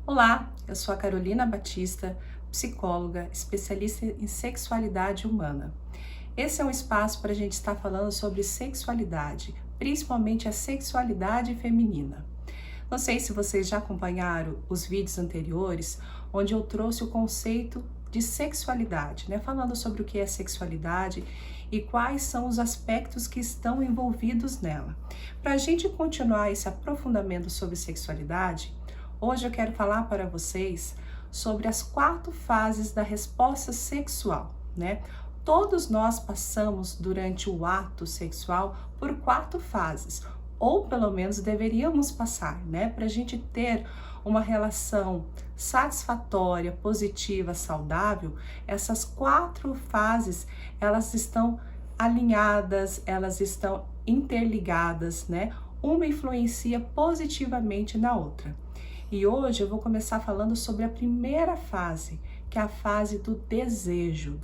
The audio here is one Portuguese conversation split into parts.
Olá, eu sou a Carolina Batista, psicóloga, especialista em sexualidade humana. Esse é um espaço para a gente estar falando sobre sexualidade, principalmente a sexualidade feminina. Não sei se vocês já acompanharam os vídeos anteriores, onde eu trouxe o conceito de sexualidade, falando sobre o que é sexualidade e quais são os aspectos que estão envolvidos nela. Para a gente continuar esse aprofundamento sobre sexualidade, hoje eu quero falar para vocês sobre as 4 fases da resposta sexual, Todos nós passamos durante o ato sexual por 4 fases, ou pelo menos deveríamos passar, para a gente ter uma relação satisfatória, positiva, saudável. Essas 4 fases, elas estão alinhadas, elas estão interligadas, Uma influencia positivamente na outra. E hoje eu vou começar falando sobre a primeira fase, que é a fase do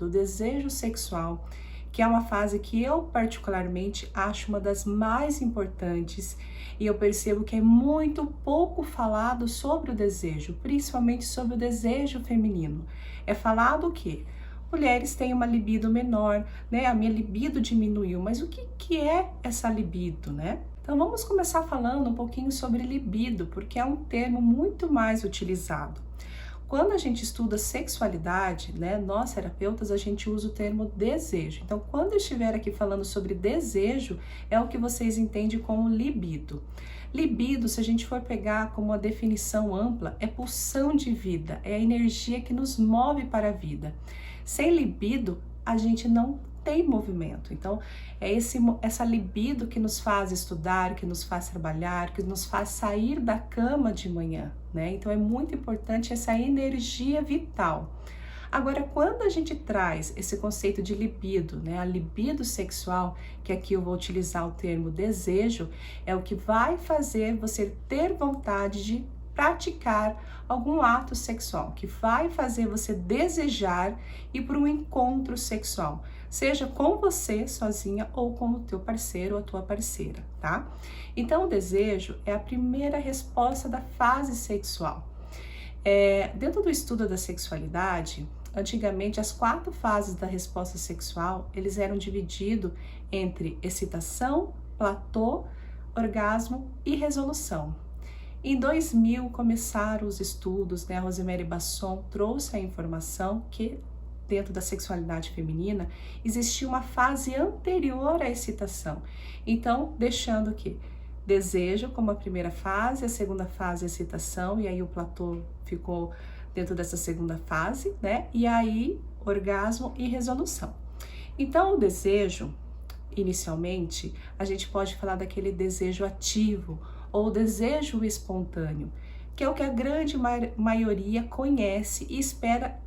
desejo sexual, que é uma fase que eu particularmente acho uma das mais importantes, e eu percebo que é muito pouco falado sobre o desejo, principalmente sobre o desejo feminino. É falado o quê? Mulheres têm uma libido menor, A minha libido diminuiu, mas o que é essa libido, Então vamos começar falando um pouquinho sobre libido, porque é um termo muito mais utilizado. Quando a gente estuda sexualidade, nós terapeutas, a gente usa o termo desejo. Então, quando eu estiver aqui falando sobre desejo, é o que vocês entendem como libido. Libido, se a gente for pegar como uma definição ampla, é pulsão de vida, é a energia que nos move para a vida. Sem libido, a gente não tem movimento. Então, é essa libido que nos faz estudar, que nos faz trabalhar, que nos faz sair da cama de manhã, Então, é muito importante essa energia vital. Agora, quando a gente traz esse conceito de libido, a libido sexual, que aqui eu vou utilizar o termo desejo, é o que vai fazer você ter vontade de praticar algum ato sexual, que vai fazer você desejar ir para um encontro sexual, seja com você sozinha ou com o teu parceiro ou a tua parceira, tá? Então, o desejo é a primeira resposta da fase sexual. Dentro do estudo da sexualidade, antigamente as 4 fases da resposta sexual, eles eram divididos entre excitação, platô, orgasmo e resolução. Em 2000 começaram os estudos, a Rosemary Basson trouxe a informação que dentro da sexualidade feminina existia uma fase anterior à excitação. Então, deixando aqui desejo como a primeira fase, a segunda fase excitação, e aí o platô ficou dentro dessa segunda fase, E aí orgasmo e resolução. Então, o desejo, inicialmente, a gente pode falar daquele desejo ativo, ou desejo espontâneo, que é o que a grande maioria conhece e espera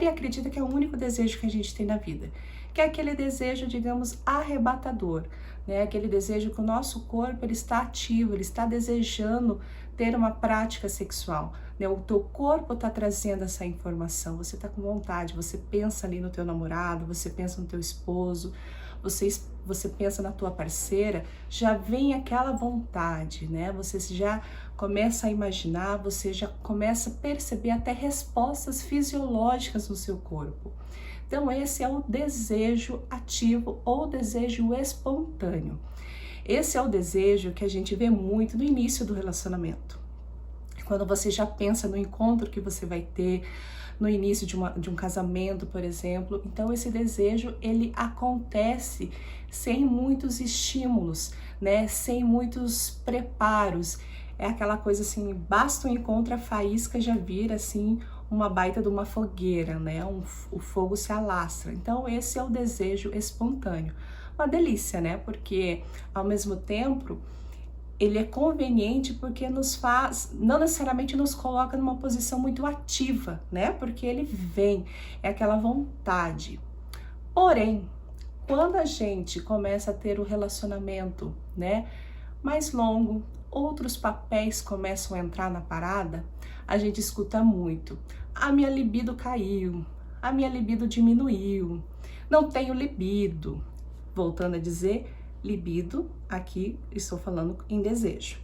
e acredita que é o único desejo que a gente tem na vida, que é aquele desejo, digamos, arrebatador, Aquele desejo que o nosso corpo ele está ativo, ele está desejando ter uma prática sexual, O teu corpo está trazendo essa informação, você está com vontade, você pensa ali no teu namorado, você pensa no teu esposo, você pensa na tua parceira, já vem aquela vontade, Você já começa a imaginar, você já começa a perceber até respostas fisiológicas no seu corpo. Então, esse é o desejo ativo ou desejo espontâneo. Esse é o desejo que a gente vê muito no início do relacionamento. Quando você já pensa no encontro que você vai ter, no início de um casamento, por exemplo. Então, esse desejo, ele acontece sem muitos estímulos, Sem muitos preparos. É aquela coisa assim, basta um encontro, a faísca já vira assim uma baita de uma fogueira, O fogo se alastra. Então, esse é o desejo espontâneo. Uma delícia, Porque, ao mesmo tempo, ele é conveniente porque nos faz, não necessariamente nos coloca numa posição muito ativa, Porque ele vem, é aquela vontade. Porém, quando a gente começa a ter o relacionamento, mais longo, outros papéis começam a entrar na parada, a gente escuta muito. A minha libido caiu, a minha libido diminuiu, não tenho libido. Voltando a dizer, libido, aqui estou falando em desejo.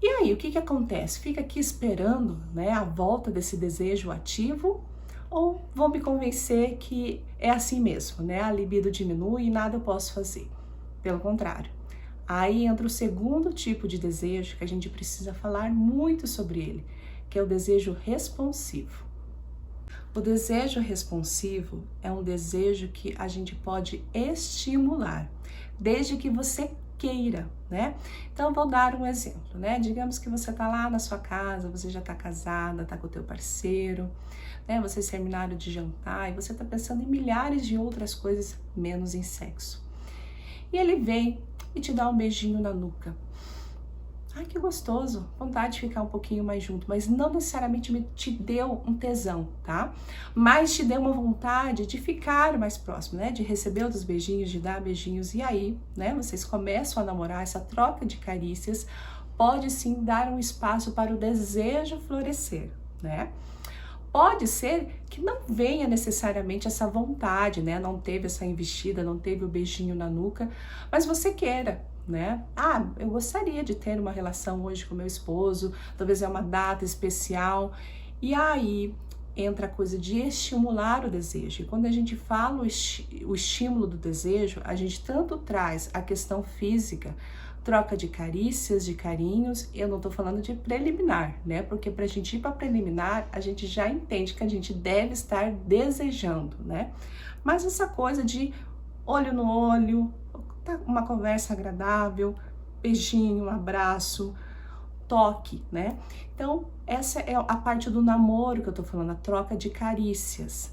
E aí, o que que acontece? Fica aqui esperando, né, a volta desse desejo ativo, ou vão me convencer que é assim mesmo, né? A libido diminui e nada eu posso fazer. Pelo contrário. Aí entra o segundo tipo de desejo que a gente precisa falar muito sobre ele, que é o desejo responsivo. O desejo responsivo é um desejo que a gente pode estimular, desde que você queira, né? Então, vou dar um exemplo, né? Digamos que você tá lá na sua casa, você já tá casada, tá com o teu parceiro, né? Vocês terminaram de jantar e você tá pensando em milhares de outras coisas, menos em sexo. E ele vem e te dá um beijinho na nuca. Ai, que gostoso, vontade de ficar um pouquinho mais junto, mas não necessariamente te deu um tesão, tá? Mas te deu uma vontade de ficar mais próximo, né? De receber os beijinhos, de dar beijinhos, e aí, né? Vocês começam a namorar, essa troca de carícias pode sim dar um espaço para o desejo florescer, né? Pode ser que não venha necessariamente essa vontade, né? Não teve essa investida, não teve o beijinho na nuca, mas você queira, né? Ah, eu gostaria de ter uma relação hoje com meu esposo, talvez é uma data especial. E aí entra a coisa de estimular o desejo. E quando a gente fala o estímulo do desejo, a gente tanto traz a questão física, troca de carícias, de carinhos. Eu não tô falando de preliminar, né? Porque pra gente ir pra preliminar, a gente já entende que a gente deve estar desejando, né? Mas essa coisa de olho no olho, uma conversa agradável, beijinho, abraço, toque, né? Então, essa é a parte do namoro que eu tô falando, a troca de carícias.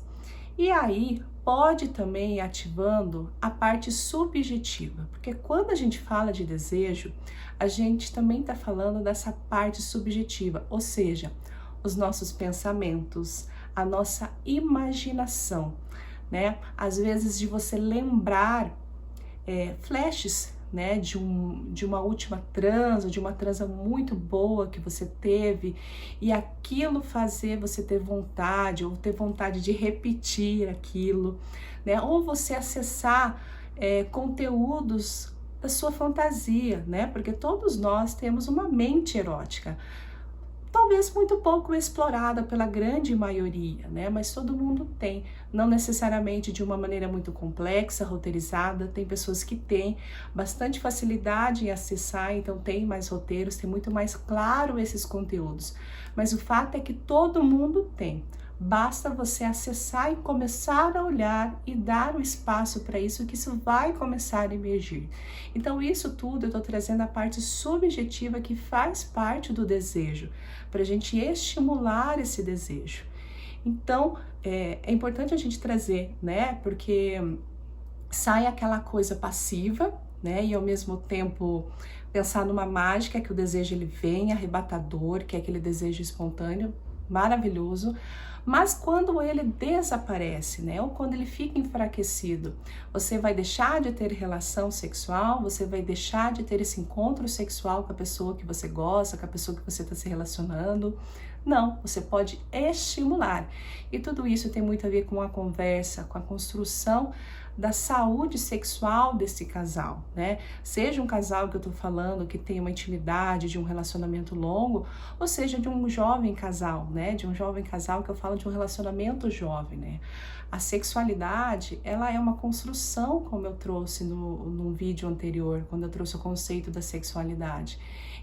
E aí, pode também ir ativando a parte subjetiva, porque quando a gente fala de desejo, a gente também tá falando dessa parte subjetiva, ou seja, os nossos pensamentos, a nossa imaginação, né? Às vezes de você lembrar flashes, né, de uma última transa, de uma transa muito boa que você teve, e aquilo fazer você ter vontade, ou ter vontade de repetir aquilo, né, ou você acessar conteúdos da sua fantasia, né, porque todos nós temos uma mente erótica, talvez muito pouco explorada pela grande maioria, né? Mas todo mundo tem, não necessariamente de uma maneira muito complexa, roteirizada. Tem pessoas que têm bastante facilidade em acessar, então tem mais roteiros, tem muito mais claro esses conteúdos. Mas o fato é que todo mundo tem. Basta você acessar e começar a olhar e dar o espaço para isso, que isso vai começar a emergir. Então, isso tudo eu estou trazendo a parte subjetiva que faz parte do desejo, para a gente estimular esse desejo. Então, é importante a gente trazer, né? Porque sai aquela coisa passiva, né? E ao mesmo tempo pensar numa mágica que o desejo ele vem arrebatador, que é aquele desejo espontâneo, maravilhoso. Mas quando ele desaparece, né, ou quando ele fica enfraquecido, você vai deixar de ter relação sexual, você vai deixar de ter esse encontro sexual com a pessoa que você gosta, com a pessoa que você está se relacionando. Não, você pode estimular. E tudo isso tem muito a ver com a conversa, com a construção da saúde sexual desse casal, né? Seja um casal que eu tô falando que tem uma intimidade de um relacionamento longo, ou seja de um jovem casal, né? De um jovem casal que eu falo de um relacionamento jovem, né? A sexualidade, ela é uma construção, como eu trouxe num vídeo anterior, quando eu trouxe o conceito da sexualidade.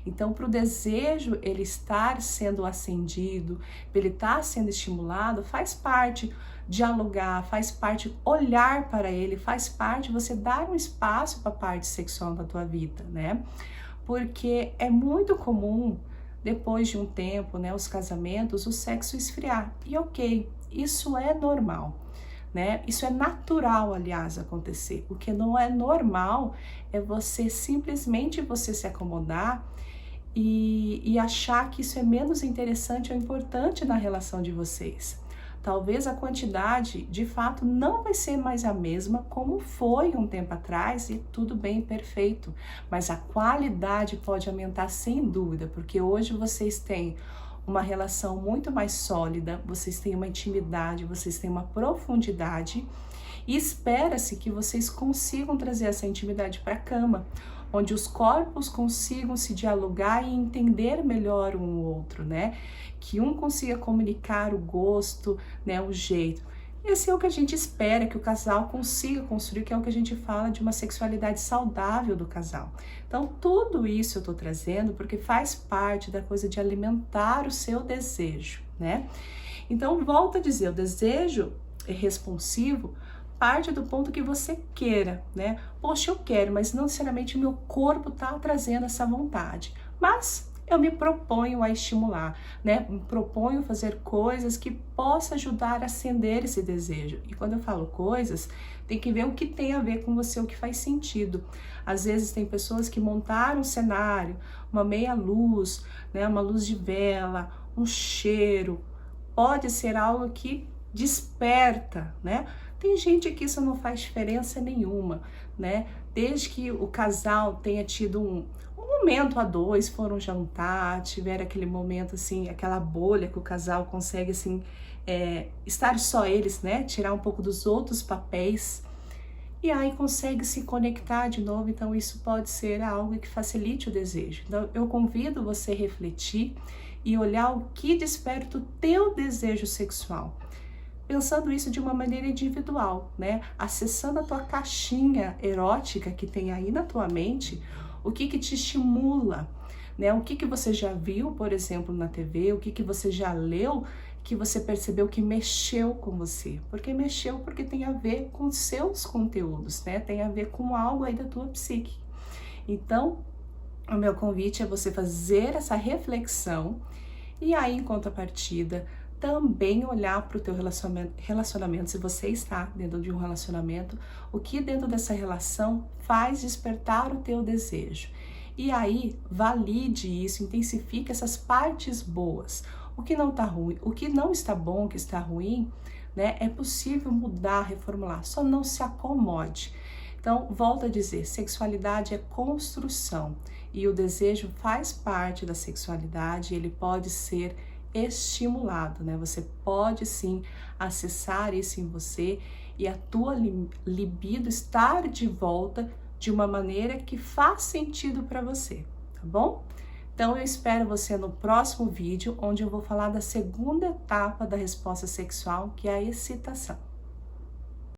Então, para o desejo ele estar sendo acendido, ele estar sendo estimulado, faz parte dialogar, faz parte olhar para ele, faz parte você dar um espaço para a parte sexual da tua vida, né? Porque é muito comum, depois de um tempo, né, os casamentos, o sexo esfriar. E ok, isso é normal, né? Isso é natural, aliás, acontecer. O que não é normal é você simplesmente você se acomodar e achar que isso é menos interessante ou importante na relação de vocês. Talvez a quantidade, de fato, não vai ser mais a mesma como foi um tempo atrás, e tudo bem, perfeito. Mas a qualidade pode aumentar sem dúvida, porque hoje vocês têm uma relação muito mais sólida, vocês têm uma intimidade, vocês têm uma profundidade, E espera-se que vocês consigam trazer essa intimidade para a cama, onde os corpos consigam se dialogar e entender melhor um o outro, né? Que um consiga comunicar o gosto, né, o jeito. Esse é o que a gente espera que o casal consiga construir, que é o que a gente fala de uma sexualidade saudável do casal. Então, tudo isso eu tô trazendo porque faz parte da coisa de alimentar o seu desejo, né? Então, volto a dizer, o desejo responsivo parte do ponto que você queira, né? Poxa, eu quero, mas não necessariamente o meu corpo tá trazendo essa vontade. Mas eu me proponho a estimular, né? Me proponho fazer coisas que possa ajudar a acender esse desejo. E quando eu falo coisas, tem que ver o que tem a ver com você, o que faz sentido. Às vezes tem pessoas que montaram um cenário, uma meia luz, né? Uma luz de vela, um cheiro. Pode ser algo que desperta, né? Tem gente que isso não faz diferença nenhuma, né? Desde que o casal tenha tido um momento a dois, foram jantar, tiver aquele momento assim, aquela bolha que o casal consegue assim, estar só eles, né? Tirar um pouco dos outros papéis e aí consegue se conectar de novo. Então isso pode ser algo que facilite o desejo. Então eu convido você a refletir e olhar o que desperta o teu desejo sexual. Pensando isso de uma maneira individual, né? Acessando a tua caixinha erótica que tem aí na tua mente, o que te estimula, né? O que você já viu, por exemplo, na TV, o que você já leu, que você percebeu que mexeu com você. Porque mexeu porque tem a ver com seus conteúdos, né? Tem a ver com algo aí da tua psique. Então, o meu convite é você fazer essa reflexão e aí, em contrapartida, também olhar para o teu relacionamento, se você está dentro de um relacionamento, o que dentro dessa relação faz despertar o teu desejo. E aí, valide isso, intensifique essas partes boas. O que não está ruim, o que não está bom, o que está ruim, né? É possível mudar, reformular, só não se acomode. Então, volto a dizer, sexualidade é construção e o desejo faz parte da sexualidade, ele pode ser estimulado, né? Você pode sim acessar isso em você e a tua libido estar de volta de uma maneira que faz sentido para você, tá bom? Então eu espero você no próximo vídeo, onde eu vou falar da segunda etapa da resposta sexual, que é a excitação.